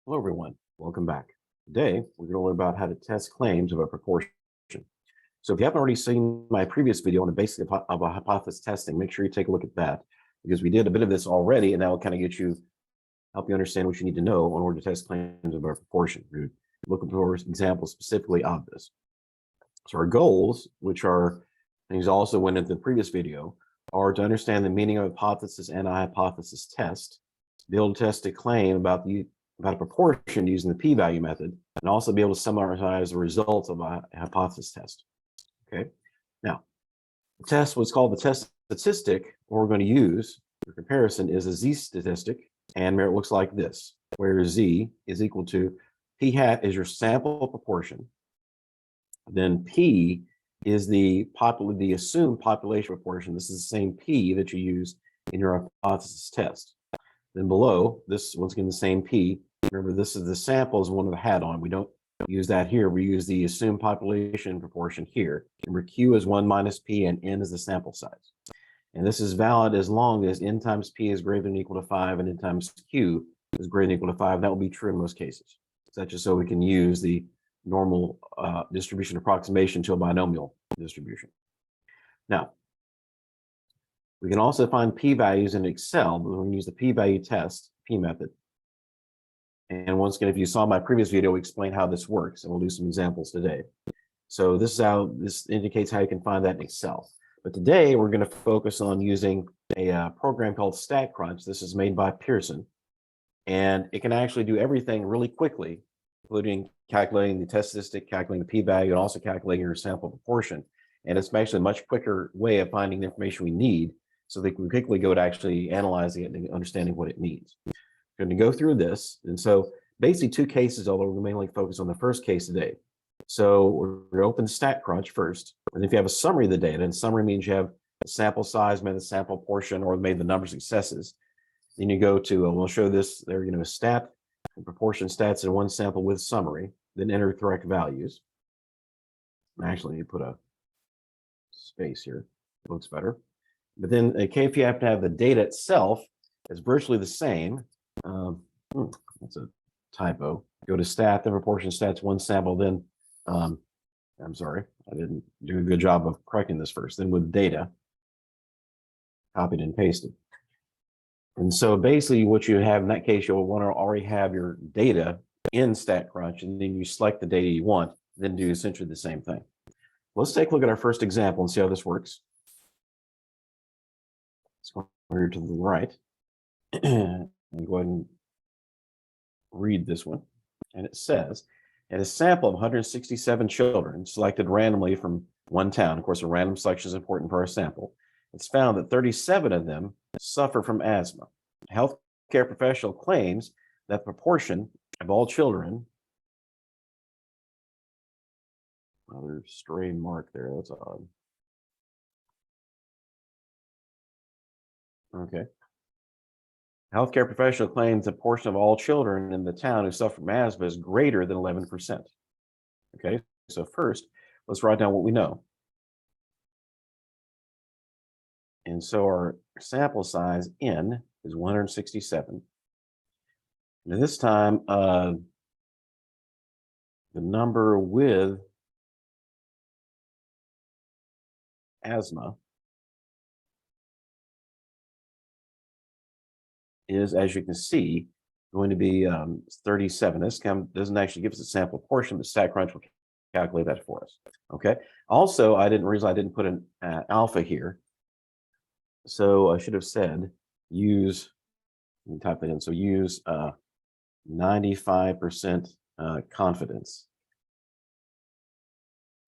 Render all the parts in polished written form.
Hello, everyone. Welcome back. Today, we're going to learn about how to test claims of a proportion. So if you haven't already seen my previous video on the basics of a hypothesis testing, make sure you take a look at that because we did a bit of this already, and that will kind of help you understand what you need to know in order to test claims of a proportion. We're looking for examples specifically of this. So our goals, which are things also went into the previous video, are to understand the meaning of hypothesis and a hypothesis test, be able to test a claim about a proportion using the p-value method, and also be able to summarize the results of a hypothesis test. Okay. Now, the test, what's called the test statistic, what we're going to use for comparison is a z-statistic, and it looks like this, where z is equal to p hat is your sample proportion, then p is the assumed population proportion. This is the same p that you use in your hypothesis test. Then below, this, once again, the same p. Remember, this is the sample is one with a hat on. We don't use that here. We use the assumed population proportion here. Remember, q is 1 minus p, and n is the sample size. And this is valid as long as n times p is greater than or equal to 5, and n times q is greater than or equal to 5. That will be true in most cases, such as so we can use the normal distribution approximation to a binomial distribution. Now, we can also find p-values in Excel, but we're going to use the p-value test, p method. And once again, if you saw my previous video, we explained how this works, and we'll do some examples today. So this is how this indicates how you can find that in Excel. But today we're going to focus on using a program called StatCrunch. This is made by Pearson, and it can actually do everything really quickly, including calculating the test statistic, calculating the p-value, and also calculating your sample proportion. And it's actually a much quicker way of finding the information we need, so they can quickly go to actually analyzing it and understanding what it means. We're going to go through this, and so basically two cases, although we're mainly focused on the first case today. So we're going to open StatCrunch first, and if you have a summary of the data, and summary means you have the sample size, made the sample portion, or made the number of successes, then you go to, we'll show this there, stat and proportion stats in one sample with summary, then enter correct values. Actually, you put a space here, it looks better. But then if you have to have the data itself, it's virtually the same. That's a typo. Go to stat, then proportion stats, one sample, then I'm sorry, I didn't do a good job of correcting this first. Then with data, copied and pasted. And so basically what you have in that case, you'll want to already have your data in StatCrunch, and then you select the data you want, then do essentially the same thing. Let's take a look at our first example and see how this works. Let's go over here to the right and go ahead and read this one. And it says, in a sample of 167 children selected randomly from one town, of course, a random selection is important for our sample, it's found that 37 of them suffer from asthma. A healthcare professional claims that the proportion of all children, another stray mark there, that's odd. Okay. Healthcare professional claims the portion of all children in the town who suffer from asthma is greater than 11%. Okay, so first, let's write down what we know. And so our sample size N is 167. And this time, the number with asthma is, as you can see, going to be 37. This doesn't actually give us a sample portion, but StatCrunch will calculate that for us. Okay. Also, I didn't realize I didn't put an alpha here. So I should have said use, let me type that in. So use 95% confidence.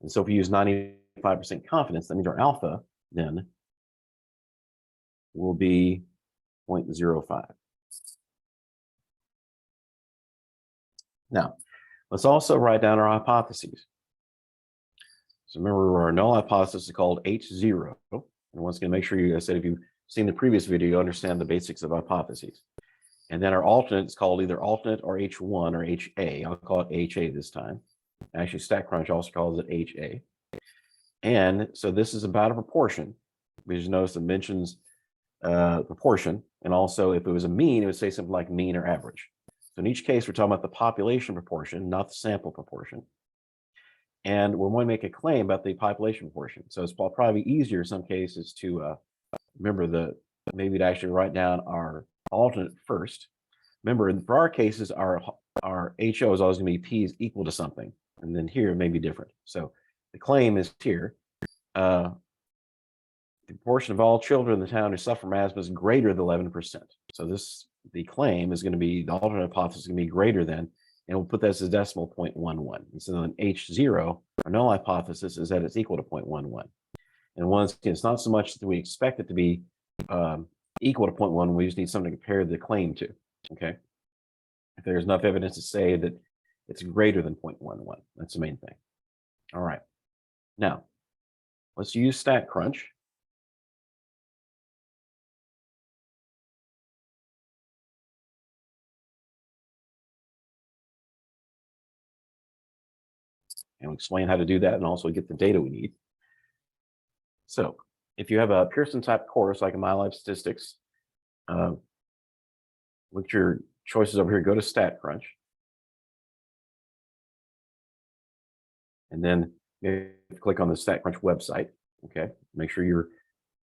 And so if we use 95% confidence, that means our alpha then will be 0.05. Now, let's also write down our hypotheses. So remember, our null hypothesis is called H0. And once again, make sure I said if you've seen the previous video, you understand the basics of hypotheses. And then our alternate is called either alternate or H1 or HA. I'll call it HA this time. Actually, StatCrunch also calls it HA. And so this is about a proportion. Because you notice it mentions proportion. And also, if it was a mean, it would say something like mean or average. So in each case, we're talking about the population proportion, not the sample proportion. And we're going to make a claim about the population proportion. So it's probably easier in some cases to remember maybe to actually write down our alternate first. Remember, for our cases, our HO is always going to be P is equal to something. And then here it may be different. So the claim is here. The proportion of all children in the town who suffer from asthma is greater than 11%. So the claim is going to be, the alternate hypothesis is going to be greater than, and we'll put this as decimal 0.11. And so then H0, our null hypothesis, is that it's equal to 0.11. And once again, it's not so much that we expect it to be equal to 0.1, we just need something to compare the claim to, okay? If there's enough evidence to say that it's greater than 0.11, that's the main thing. All right, now, let's use StatCrunch. And we'll explain how to do that and also get the data we need. So if you have a Pearson type course like a MyLife Statistics, look at your choices over here, go to StatCrunch. And then you click on the StatCrunch website, okay? Make sure you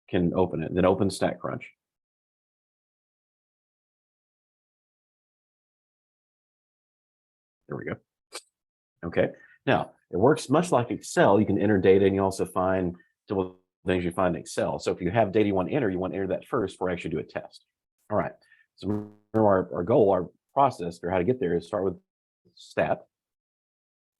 can open it, then open StatCrunch. There we go. Okay, now it works much like Excel. You can enter data and you also find double things you find in Excel. So if you have data you want to enter that first before I actually do a test. All right, so remember our goal, our process, or how to get there is start with stat,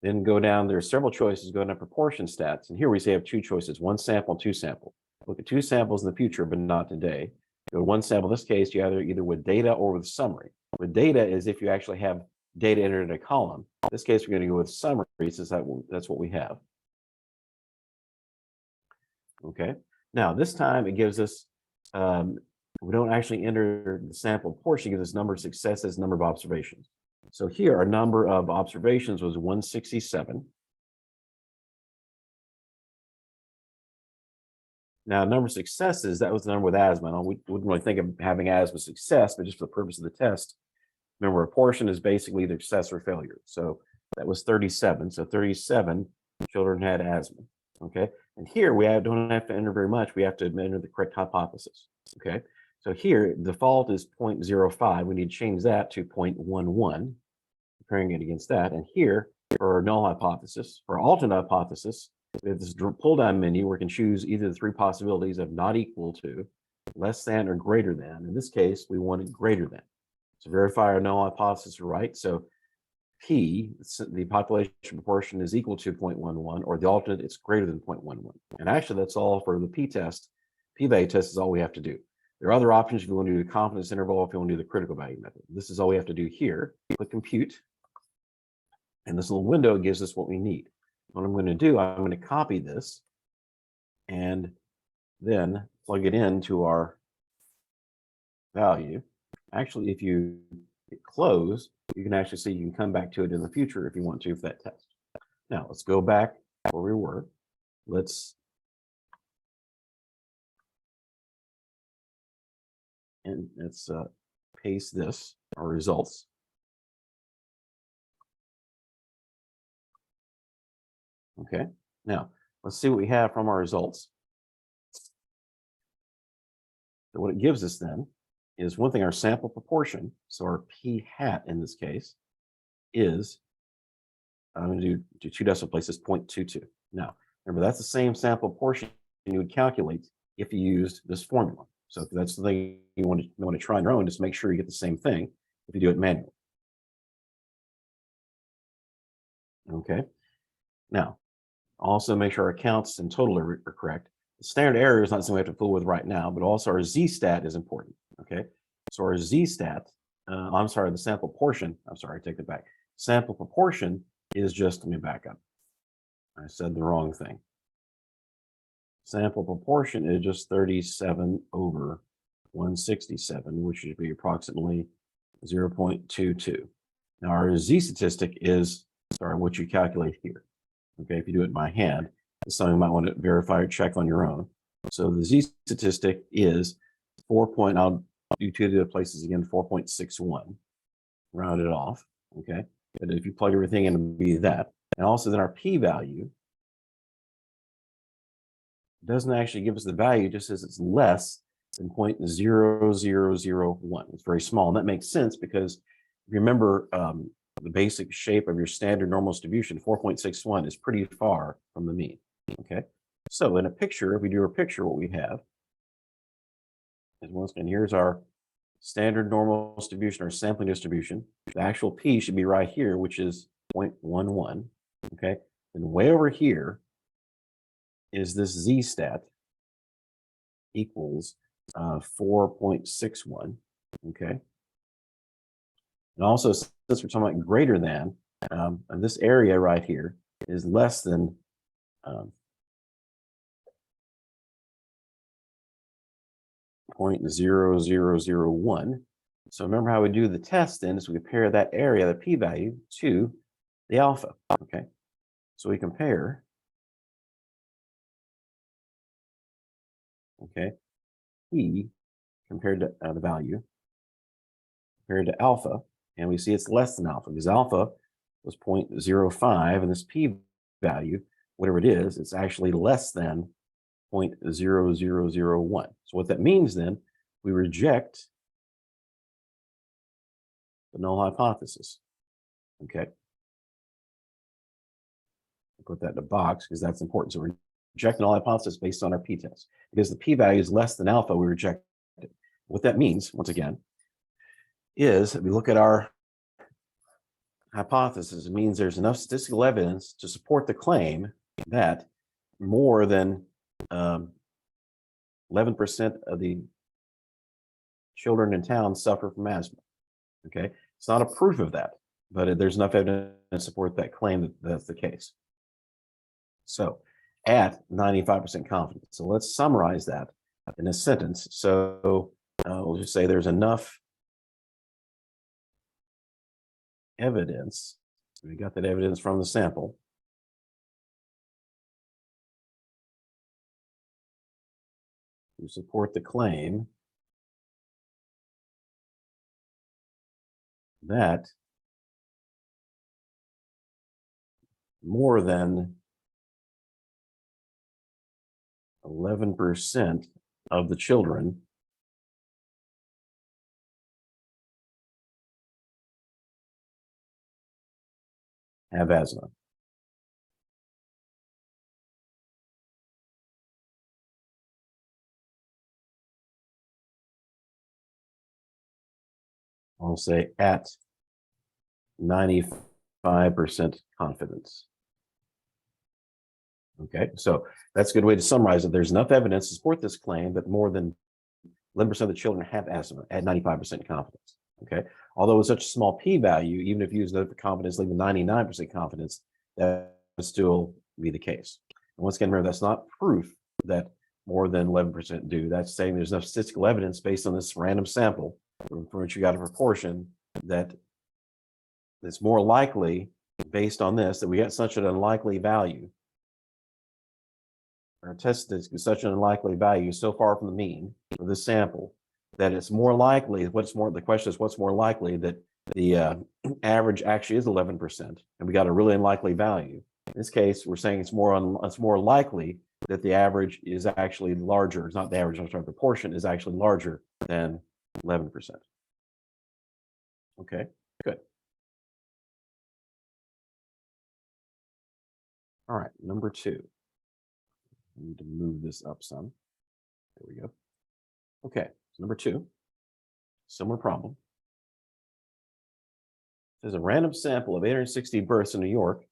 then go down, there's several choices, go down to proportion stats. And here we say have two choices, one sample, two sample. Look at two samples in the future, but not today. Go to one sample, in this case, you either with data or with summary. With data is if you actually have data entered in a column. In this case, we're going to go with summary since that's what we have. Okay, now this time it gives us, we don't actually enter the sample portion, it gives us number of successes, number of observations. So here our number of observations was 167. Now, number of successes, that was the number with asthma. We wouldn't really think of having asthma success, but just for the purpose of the test, remember a portion is basically either success or failure. So that was 37. So 37 children had asthma. Okay. And here we don't have to enter very much. We have to enter the correct hypothesis. Okay. So here default is 0.05. We need to change that to 0.11, comparing it against that. And here for our null hypothesis, for our alternate hypothesis, we have this pull down menu where we can choose either the three possibilities of not equal to, less than, or greater than. In this case, we wanted greater than. So verify our null hypothesis right. So P, the population proportion, is equal to 0.11, or the alternate, it's greater than 0.11. And actually, that's all for the p-test. P-value test is all we have to do. There are other options if you want to do the confidence interval, if you want to do the critical value method. This is all we have to do here. Click compute. And this little window gives us what we need. What I'm going to do, I'm going to copy this and then plug it into our value. Actually, if you hit close, you can actually see you can come back to it in the future if you want to for that test. Now, let's go back where we were. Let's paste this, our results. Okay, now let's see what we have from our results. So what it gives us then is one thing, our sample proportion, so our p hat in this case is, I'm going to do two decimal places, 0.22. Now, remember that's the same sample portion you would calculate if you used this formula. So if that's the thing you want to try on your own, just make sure you get the same thing if you do it manually. Okay, now also make sure our counts in total are correct. The standard error is not something we have to fool with right now, but also our z-stat is important. Okay, so our z-stat, I'm sorry, the sample portion, I'm sorry, take it back. Sample proportion is just, let me back up. I said the wrong thing. Sample proportion is just 37 over 167, which should be approximately 0.22. Now our z-statistic is, sorry, what you calculate here. Okay, if you do it by hand, it's something you might want to verify or check on your own. So the z-statistic is 4. I'll do two of the places again, 4.61. round it off, okay? But if you plug everything in, it'll be that. And also then our p-value doesn't actually give us the value, just says it's less than 0.0001. It's very small, and that makes sense because if you remember the basic shape of your standard normal distribution, 4.61 is pretty far from the mean, okay? So in a picture, if we do a picture, what we have is once again, here's our standard normal distribution or sampling distribution. The actual p should be right here, which is 0.11, okay? And way over here is this z-stat equals 4.61, okay? And also, since we're talking about greater than, and this area right here is less than 0.0001. So remember how we do the test then is we compare that area, the p-value, to the alpha, okay? So we compare, okay, p compared to the value, compared to alpha, and we see it's less than alpha because alpha was 0.05 and this p-value, whatever it is, it's actually less than 0.0001. So what that means then, we reject the null hypothesis, okay? I'll put that in a box because that's important. So we're rejecting null hypothesis based on our p-test. Because the p-value is less than alpha, we reject it. What that means, once again, is if we look at our hypothesis, it means there's enough statistical evidence to support the claim that more than 11% of the children in town suffer from asthma. Okay, it's not a proof of that, but there's enough evidence to support that claim that that's the case. So at 95% confidence. So let's summarize that in a sentence. So we'll just say there's enough evidence. We got that evidence from the sample to support the claim that more than 11% of the children have asthma. I'll say at 95% confidence. Okay, so that's a good way to summarize it. There's enough evidence to support this claim that more than 11% of the children have asthma at 95% confidence. Okay, although with such a small p-value, even if you use the confidence, leaving 99% confidence, that would still be the case. And once again, remember, that's not proof that more than 11% do. That's saying there's enough statistical evidence based on this random sample from which you got a proportion that it's more likely, based on this, that we get such an unlikely value. Our test is such an unlikely value so far from the mean for this sample that it's more likely, the question is what's more likely, that the average actually is 11% and we got a really unlikely value. In this case, we're saying it's more likely that the average is actually larger. It's not the average, I'm sorry, proportion is actually larger than 11%. Okay, good. All right, number 2. I need to move this up some. There we go. Okay, so number 2, similar problem. There's a random sample of 860 births in New York,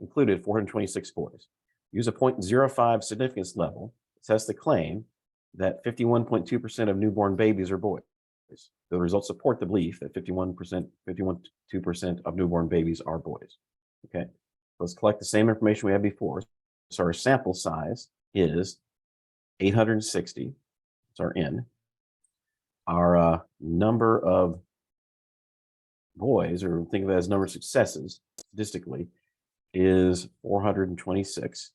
included 426 boys. Use a 0.05 significance level to test the claim that 51.2% of newborn babies are boys. The results support the belief that 51.2% of newborn babies are boys. Okay, let's collect the same information we had before. So our sample size is 860. It's our N. Our number of boys, or think of it as number of successes statistically, is 426.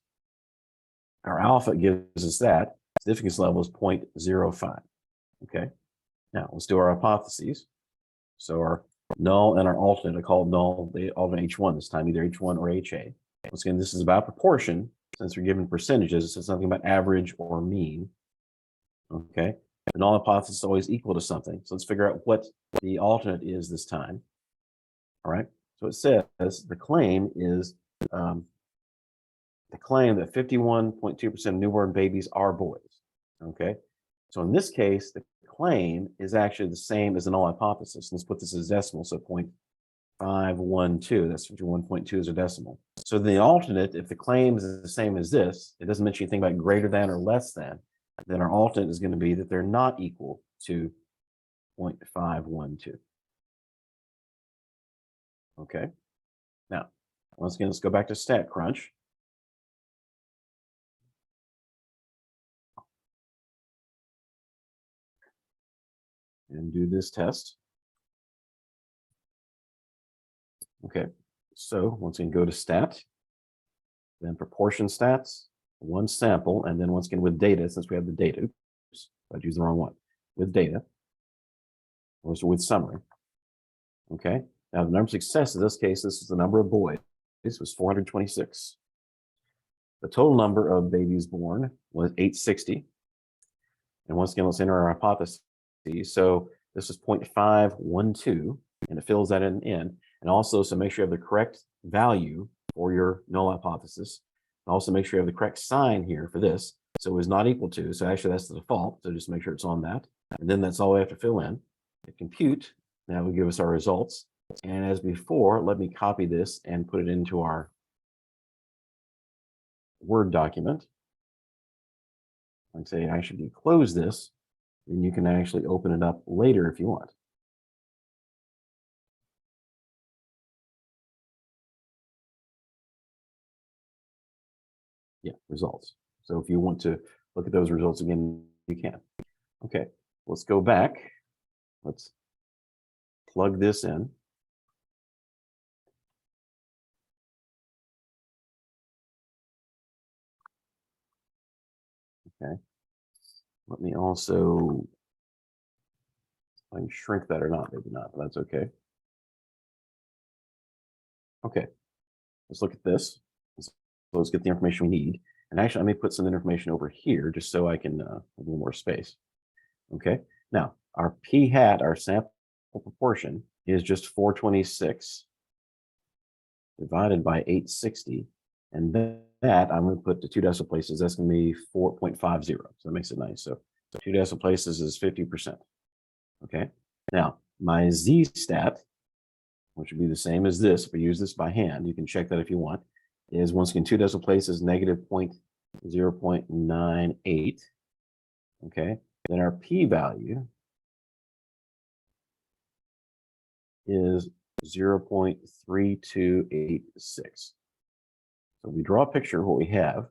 Our alpha gives us that. Significance level is 0.05. Okay. Now let's do our hypotheses. So our null and our alternate. I call null the alternate H1 this time, either H1 or HA. Once again, this is about proportion. Since we're given percentages, it's something about average or mean. Okay. The null hypothesis is always equal to something. So let's figure out what the alternate is this time. All right. So it says the claim is the claim that 51.2% of newborn babies are boys. Okay. So in this case, the claim is actually the same as the null hypothesis. Let's put this as decimal. So 0.512, that's 51.2 is a decimal. So the alternate, if the claim is the same as this, it doesn't mention anything about greater than or less than, then our alternate is going to be that they're not equal to 0.512. Okay. Now, once again, let's go back to StatCrunch. And do this test. Okay, so once again, go to stat, then proportion stats, one sample, and then once again with data, since we have the data, oops, I'd use the wrong one, with data, or so with summary. Okay, now the number of success in this case, this is the number of boys, this was 426. The total number of babies born was 860. And once again, let's enter our hypothesis. So this is 0.512, and it fills that in. And also, so make sure you have the correct value for your null hypothesis. And also make sure you have the correct sign here for this. So it was not equal to, so actually that's the default. So just make sure it's on that. And then that's all we have to fill in. Hit compute, now will give us our results. And as before, let me copy this and put it into our Word document. I'd say I should close this, then you can actually open it up later if you want. Yeah, results. So if you want to look at those results again, you can. Okay, let's go back. Let's plug this in. Okay, let me also, I can shrink that or not, maybe not, but that's okay. Okay, let's look at this. Let's get the information we need. And actually, I may put some information over here just so I can have a little more space. Okay, now our p hat, our sample proportion, is just 426 divided by 860. And that I'm going to put the 2 decimal places. That's going to be 4.50. So that makes it nice. So 2 decimal places is 50%. Okay. Now, my Z stat, which would be the same as this, if we use this by hand, you can check that if you want, is once again 2 decimal places negative 0.98. Okay. Then our P value is 0.3286. So we draw a picture of what we have.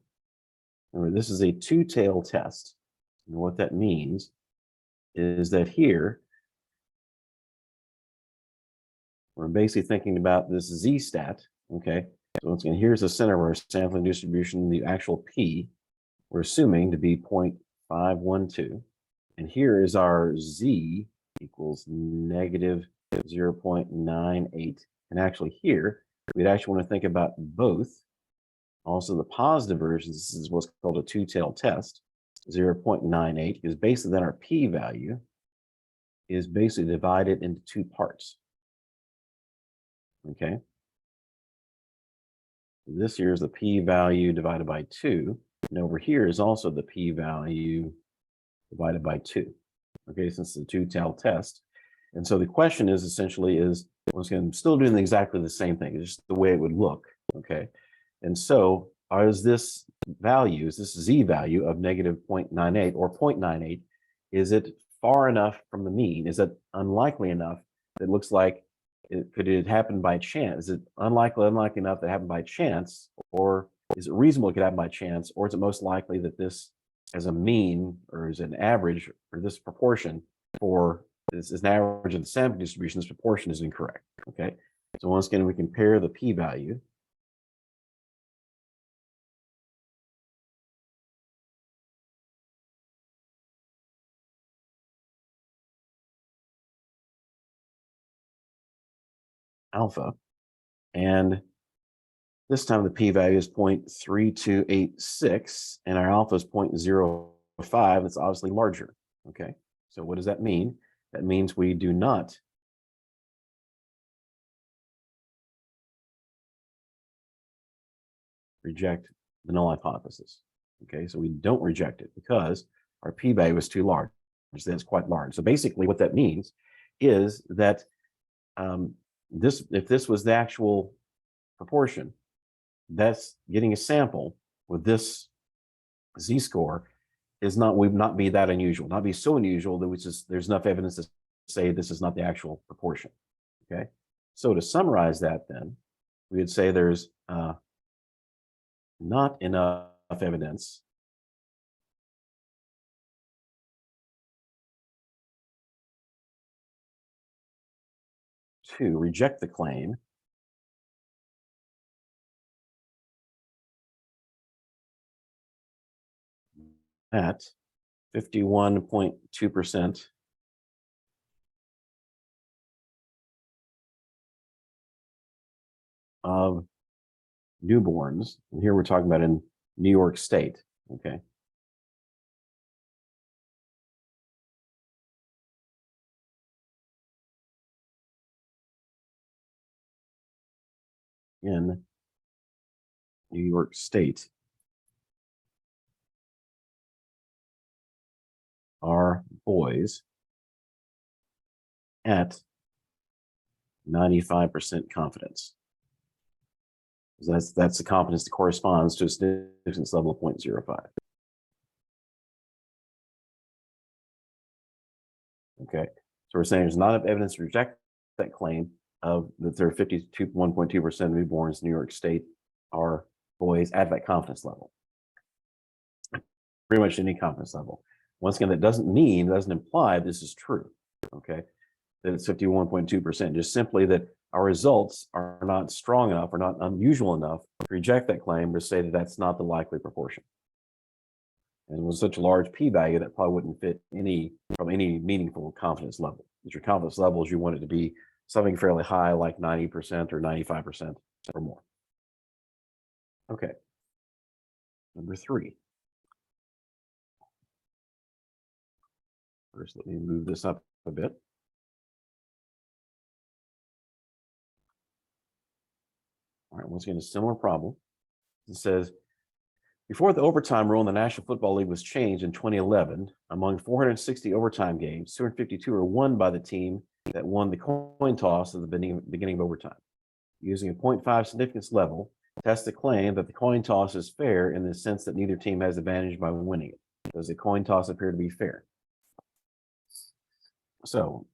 Remember, this is a two-tail test. And what that means is that here, we're basically thinking about this Z-stat, okay? So once again, here's the center of our sampling distribution, the actual P, we're assuming to be 0.512. And here is our Z equals negative 0.98. And actually here, we'd actually want to think about both. Also, the positive version, this is what's called a two-tail test, 0.98, is basically then our p-value is basically divided into two parts. Okay. This here is the p-value divided by 2, and over here is also the p-value divided by 2. Okay, since it's a two-tail test. And so the question is essentially is, once again, I'm still doing exactly the same thing, it's just the way it would look. Okay. And so is this value, is this Z value of negative 0.98 or 0.98, is it far enough from the mean? Is it unlikely enough that it looks like could it happen by chance? Is it unlikely enough that it happened by chance? Or is it reasonable it could happen by chance? Or is it most likely that this as a mean or as an average or this proportion for this is an average of the sample distribution, this proportion is incorrect. Okay. So once again, we compare the p-value. alpha. And this time the p-value is 0.3286 and our alpha is 0.05. It's obviously larger. Okay, so what does that mean? That means we do not reject the null hypothesis. Okay, so we don't reject it because our p-value is too large. That's quite large. So basically what that means is that if this was the actual proportion, that's getting a sample with this z-score would not be that unusual, not be so unusual that there's enough evidence to say this is not the actual proportion. Okay, so to summarize that, then we would say there's not enough evidence to reject the claim that 51.2% of newborns, and here we're talking about in New York State, okay, in New York State are boys at 95% confidence. That's the confidence that corresponds to a significance level of 0.05. Okay, so we're saying there's not enough evidence to reject that claim of that there are 1.2% of newborns in New York State are boys at that confidence level. Pretty much any confidence level. Once again, that doesn't imply this is true. Okay, that it's 51.2%. Just simply that our results are not strong enough or not unusual enough to reject that claim or say that that's not the likely proportion. And with such a large p-value, that probably wouldn't fit from any meaningful confidence level. At your confidence levels, you want it to be something fairly high, like 90% or 95% or more. Okay. Number 3. First, let me move this up a bit. All right, once again, a similar problem. It says, before the overtime rule in the National Football League was changed in 2011, among 460 overtime games, 252 were won by the team that won the coin toss at the beginning of overtime. Using a 0.5 significance level, test the claim that the coin toss is fair in the sense that neither team has advantage by winning it. Does the coin toss appear to be fair? So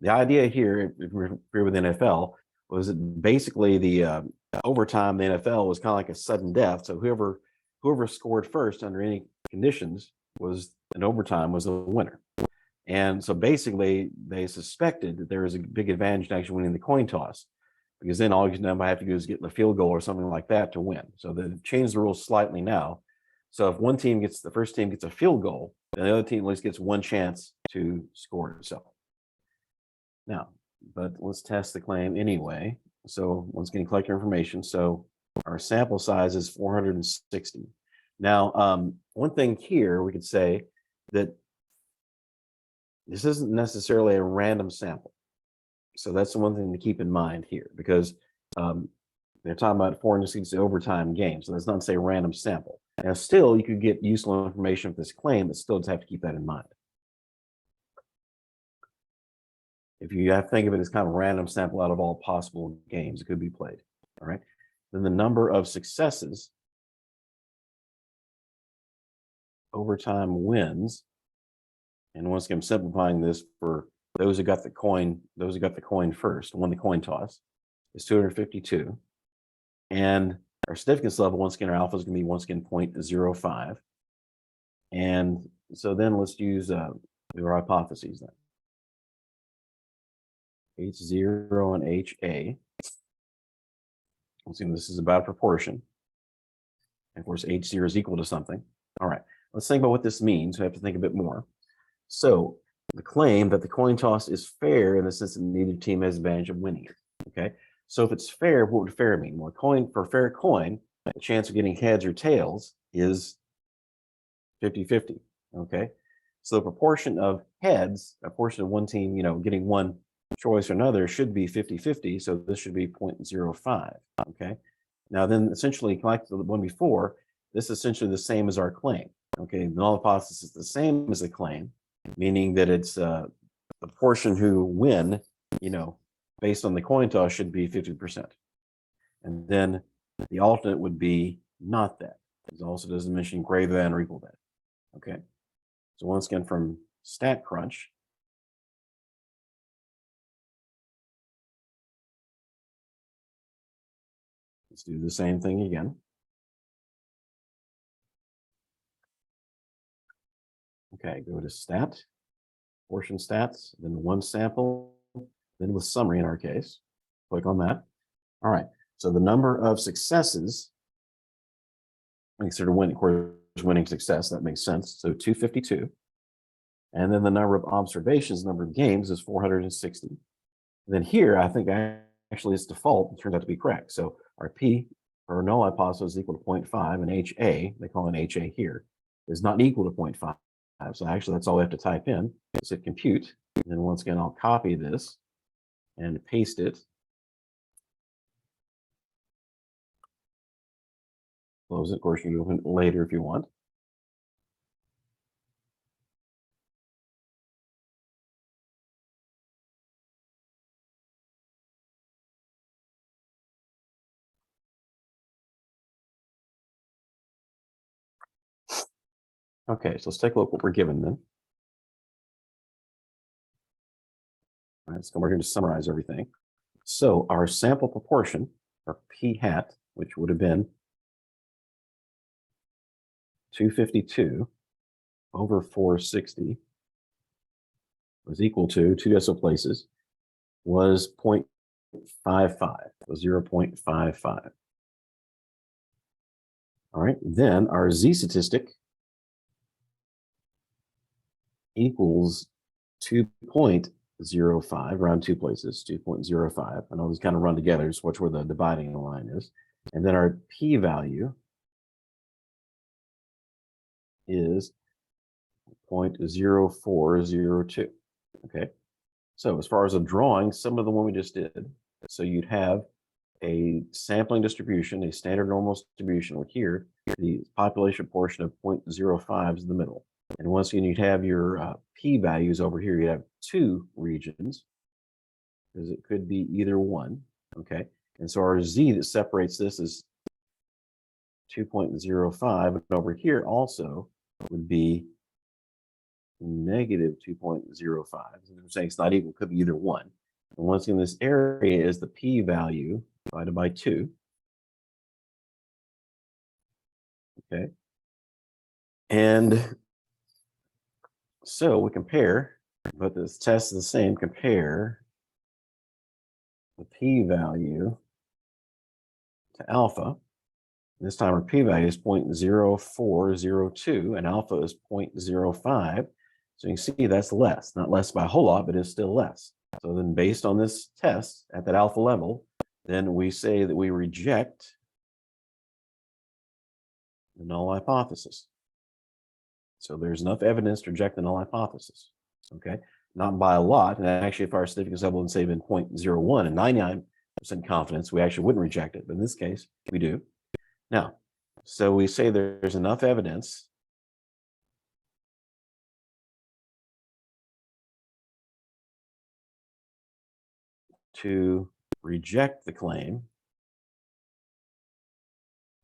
the idea here, if we're with the NFL, was that basically the overtime in the NFL was kind of like a sudden death. So whoever scored first under any conditions was an overtime was the winner. And so basically they suspected that there was a big advantage in actually winning the coin toss, because then all you have to do is get the field goal or something like that to win. So they've changed the rules slightly now. So if the first team gets a field goal, then the other team at least gets one chance to score itself. Now, but let's test the claim anyway. So once again, collect your information. So our sample size is 460. Now, one thing here, we could say that this isn't necessarily a random sample. So that's the one thing to keep in mind here, because they're talking about 460 overtime games. So that's not to say random sample. Now, still, you could get useful information with this claim, but still just have to keep that in mind. If you have to think of it as kind of a random sample out of all possible games, it could be played. All right. Then the number of successes, overtime wins, and once again, I'm simplifying this for those who got the coin first, won the coin toss, is 252. And our significance level, once again, our alpha is going to be 0.05. And so then let's use our hypotheses then. H0 and HA. Let's see, this is about proportion. And of course, H0 is equal to something. All right, let's think about what this means. We have to think a bit more. So the claim that the coin toss is fair in the sense that neither team has advantage of winning it. Okay, So if it's fair, what would fair mean? Well, for a fair coin, the chance of getting heads or tails is 50-50. Okay. So the proportion of heads, a portion of one team, getting one choice or another should be 50-50. So this should be 0.05. Okay. Now then essentially, like the one before, this is essentially the same as our claim. Okay. The null hypothesis is the same as the claim, meaning that it's the portion who win, based on the coin toss should be 50%. And then the alternate would be not that. It also doesn't mention greater than or equal to that. Okay. So once again, from StatCrunch, let's do the same thing again. Okay, go to stat, portion stats, then one sample, then with summary in our case. Click on that. All right. So the number of successes, I consider winning success. That makes sense. So 252. And then the number of observations, number of games is 460. And then here, I think actually it's default. It turns out to be correct. So our P, or null hypothesis, is equal to 0.5, and HA, they call it HA here, is not equal to 0.5. So actually, that's all we have to type in. Let's hit compute. And then once again, I'll copy this and paste it. Close it. Of course, you can open it later if you want. Okay, so let's take a look at what we're given then. All right, so we're going to summarize everything. So our sample proportion, or P hat, which would have been 252 over 460, was equal to, two decimal places, was 0.55, was 0.55. All right, then our Z statistic equals 2.05, around two places, 2.05. I know these kind of run together, just watch where the dividing line is. And then our P value is 0.0402. Okay. So as far as a drawing, similar to the one we just did. So you'd have a sampling distribution, a standard normal distribution, where here the population portion of 0.05 is in the middle. And once again, you'd have your P values over here. You'd have two regions, because it could be either one. Okay. And so our Z that separates this is 2.05. And over here also would be negative 2.05. So I'm saying it's not equal, it could be either one. And once again, this area is the P value divided by 2. Okay. And so we compare, but this test is the same, compare the P value to alpha. This time our P value is 0.0402 and alpha is 0.05. So you can see that's less, not less by a whole lot, but it's still less. So then based on this test at that alpha level, then we say that we reject the null hypothesis. So there's enough evidence to reject the null hypothesis. Okay, not by a lot. And actually, if our significance level had say been 0.01 and 99% confidence, we actually wouldn't reject it. But in this case, we do. Now, so we say there's enough evidence to reject the claim.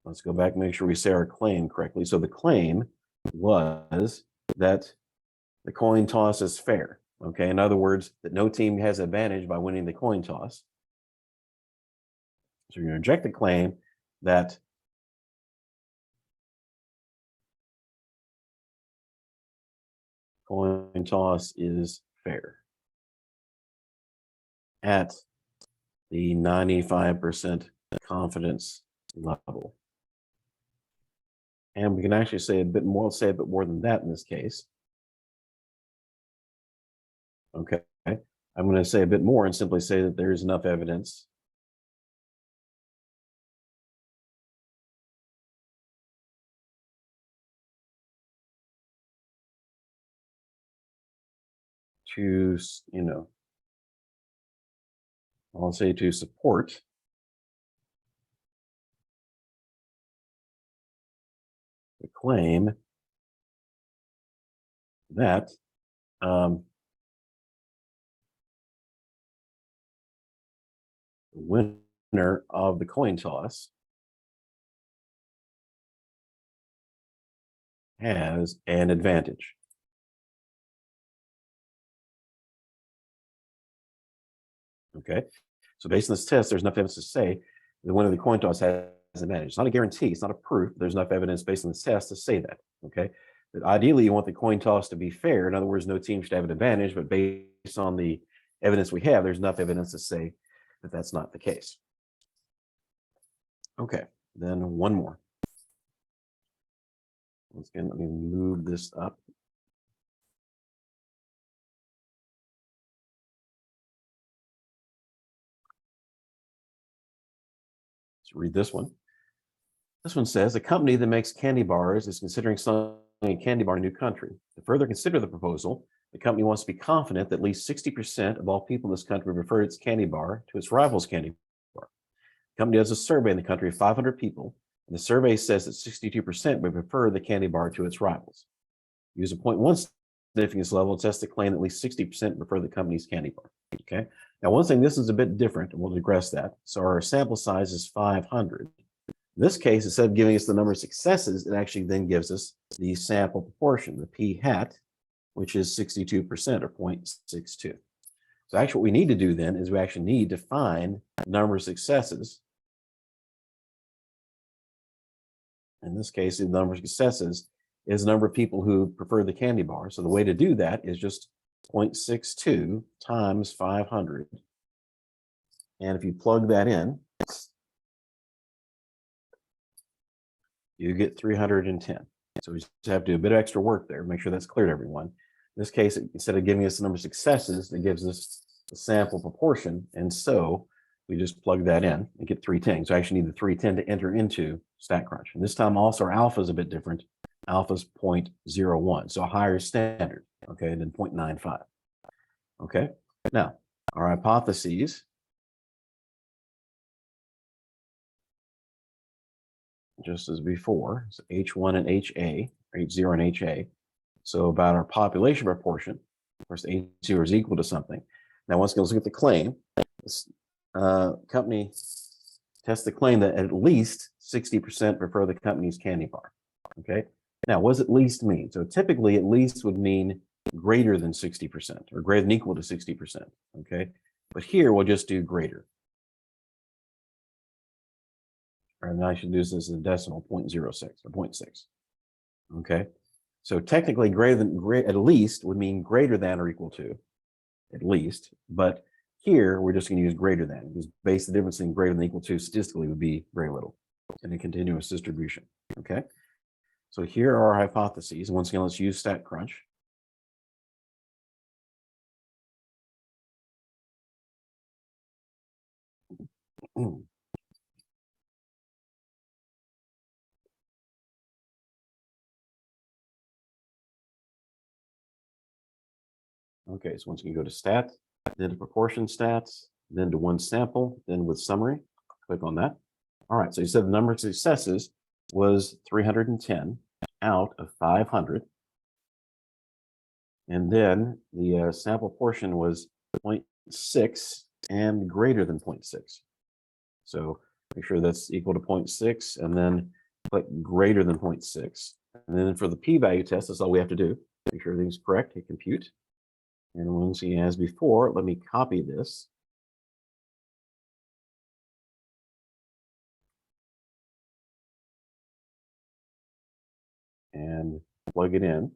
Let's go back and make sure we say our claim correctly. So the claim was that the coin toss is fair. Okay, in other words, that no team has advantage by winning the coin toss. So you're going to reject the claim that coin toss is fair at the 95% confidence level. And we can actually say a bit more, say a bit more than that in this case. Okay, I'm going to say a bit more and simply say that there is enough evidence to, I'll say to support the claim that the winner of the coin toss has an advantage. Okay, so based on this test, there's enough evidence to say the winner of the coin toss has an advantage. It's not a guarantee, it's not a proof. There's enough evidence based on this test to say that. Okay, but ideally, you want the coin toss to be fair. In other words, no team should have an advantage, but based on the evidence we have, there's enough evidence to say that that's not the case. Okay, then one more. Once again, let me move this up. Let's read this one. This one says, a company that makes candy bars is considering selling a candy bar in a new country. To further consider the proposal, the company wants to be confident that at least 60% of all people in this country prefer its candy bar to its rival's candy bar. The company does a survey in the country of 500 people, and the survey says that 62% would prefer the candy bar to its rivals. Use a 0.1 significance level to test the claim that at least 60% prefer the company's candy bar. Okay. Now, one thing, this is a bit different, and we'll digress that. So our sample size is 500. In this case, instead of giving us the number of successes, it actually then gives us the sample proportion, the p hat, which is 62% or 0.62. So actually what we need to do then is we actually need to find the number of successes. In this case, the number of successes is the number of people who prefer the candy bar. So the way to do that is just 0.62 times 500. And if you plug that in, you get 310. So we just have to do a bit of extra work there, make sure that's clear to everyone. In this case, instead of giving us the number of successes, it gives us the sample proportion. And so we just plug that in and get 310. So I actually need the 310 to enter into StatCrunch. And this time also our alpha is a bit different. Alpha is 0.01, so a higher standard, okay, than 0.95. Okay, now our hypotheses. Just as before, so H1 and HA, H0 and HA. So about our population proportion, of course, H0 is equal to something. Now, once again, let's look at the claim. This company tests the claim that at least 60% prefer the company's candy bar. Okay. Now, what does at least mean? So typically, at least would mean greater than 60% or greater than equal to 60%. Okay. But here we'll just do greater. And I should do this as a decimal 0.06 or 0.6. Okay. So technically at least would mean greater than or equal to, at least. But here we're just going to use greater than, because base the difference in greater than equal to statistically would be very little in a continuous distribution. Okay. So here are our hypotheses. Once again, let's use StatCrunch. Okay, so once you go to stat, then to proportion stats, then to one sample, then with summary, click on that. All right, so you said the number of successes was 310 out of 500. And then the sample portion was 0.6 and greater than 0.6. So make sure that's equal to 0.6 and then click greater than 0.6. And then for the p-value test, that's all we have to do. Make sure everything's correct, hit compute. And once again, as before, let me copy this. And plug it in.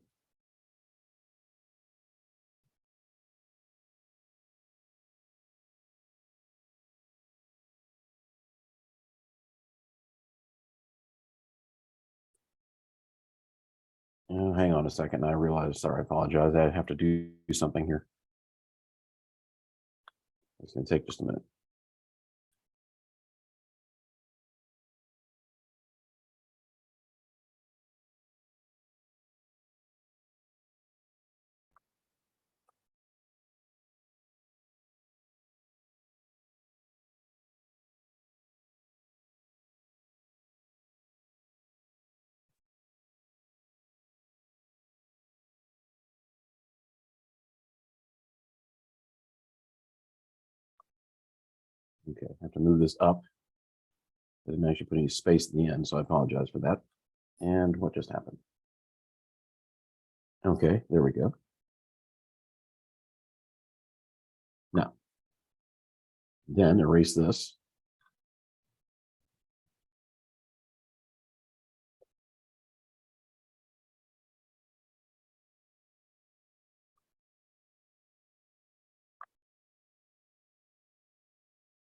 Oh, hang on a second. I realized, sorry, I apologize. I have to do something here. It's going to take just a minute. Okay, I have to move this up. I didn't actually put any space in the end, so I apologize for that. And what just happened? Okay, there we go. Now, then erase this.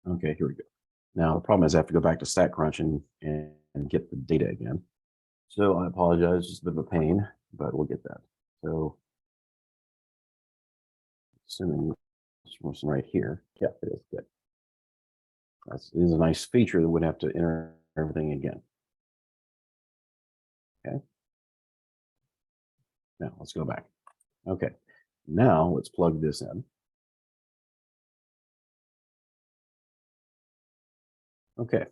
Okay, here we go. Now, the problem is I have to go back to StatCrunch and get the data again. So I apologize, just a bit of a pain, but we'll get that. So assuming this person right here. Yeah, it is good. That is a nice feature that would have to enter everything again. Okay. Now let's go back. Okay. Now let's plug this in. Okay.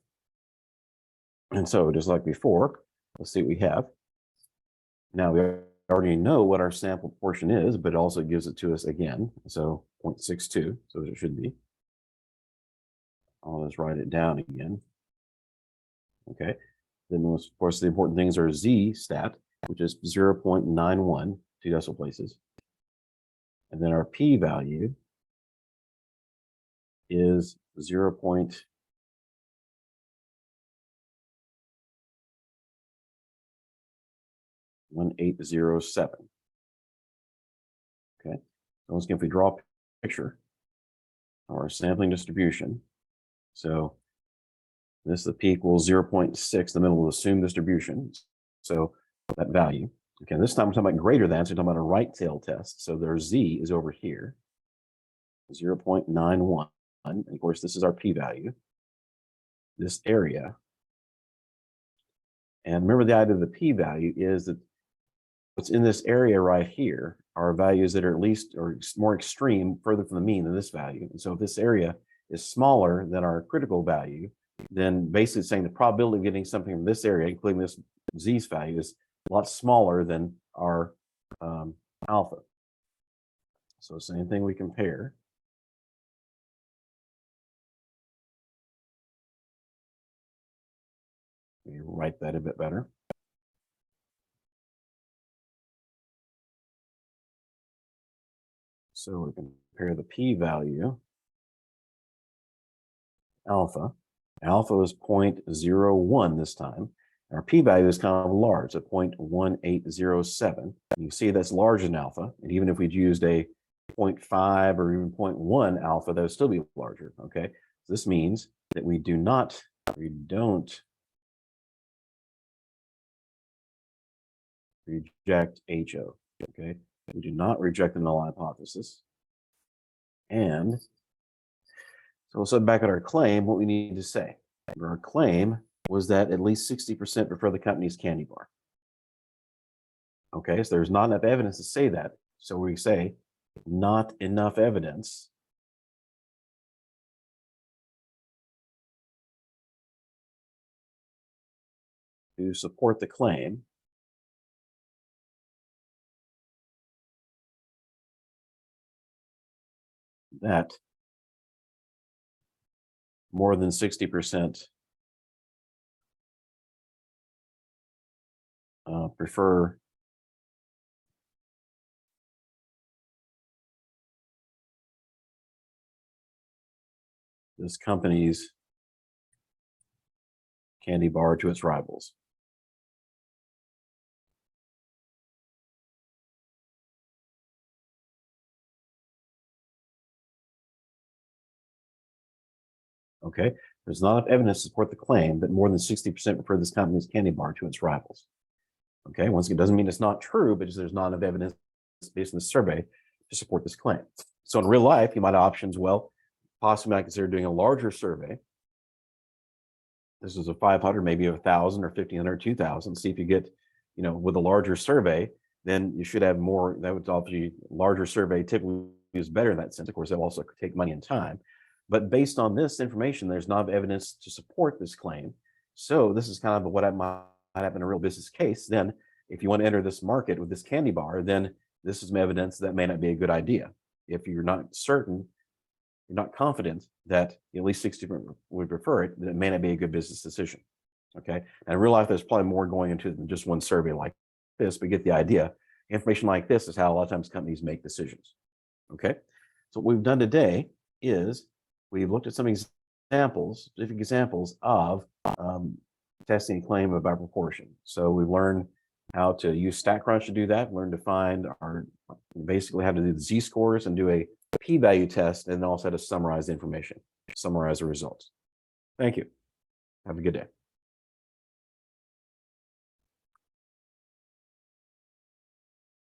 And so just like before, let's see what we have. Now we already know what our sample portion is, but it also gives it to us again. So 0.62, so it should be. I'll just write it down again. Okay. Then, of course, the important things are Z stat, which is 0.91, 2 decimal places. And then our P value is 0.1807. Okay. So once again, if we draw a picture of our sampling distribution, so this is the P equals 0.6, the middle of the assumed distribution. So that value. Okay, this time we're talking about greater than, so we're talking about a right tail test. So their Z is over here, 0.91. And of course, this is our P value, this area. And remember, the idea of the P value is that what's in this area right here are values that are at least or more extreme further from the mean than this value. And so if this area is smaller than our critical value, then basically saying the probability of getting something from this area, including this Z's value, is a lot smaller than our alpha. So same thing we compare. Let me write that a bit better. So we compare the p-value, alpha. Alpha is 0.01 this time. Our p-value is kind of large at 0.1807. You can see that's larger than alpha. And even if we'd used a 0.5 or even 0.1 alpha, that would still be larger. Okay. So this means that we don't reject HO. Okay. We do not reject the null hypothesis. And so let's look back at our claim, what we need to say. Our claim was that at least 60% prefer the company's candy bar. Okay, so there's not enough evidence to say that. So we say not enough evidence to support the claim that more than 60% prefer this company's candy bar to its rivals. Okay, there's not enough evidence to support the claim that more than 60% prefer this company's candy bar to its rivals. Okay, once again, it doesn't mean it's not true, but there's not enough evidence based on the survey to support this claim. So in real life, you might have options. Well, possibly I consider doing a larger survey. This is a 500, maybe 1,000 or 1,500, 2,000. See if you get, with a larger survey, then you should have more. That would obviously, larger survey typically is better in that sense. Of course, it'll also take money and time. But based on this information, there's not evidence to support this claim. So this is kind of what might happen in a real business case. Then if you want to enter this market with this candy bar, then this is some evidence that may not be a good idea. If you're not certain you're not confident that at least 60% would prefer it, then it may not be a good business decision. Okay. And I realize there's probably more going into than just one survey like this, but get the idea. Information like this is how a lot of times companies make decisions. Okay. So what we've done today is we've looked at some examples, specific examples of testing a claim about proportion. So we've learned how to use StatCrunch to do that, learn to find basically how to do the z-scores and do a p-value test, and also how to summarize the information, summarize the results. Thank you. Have a good day.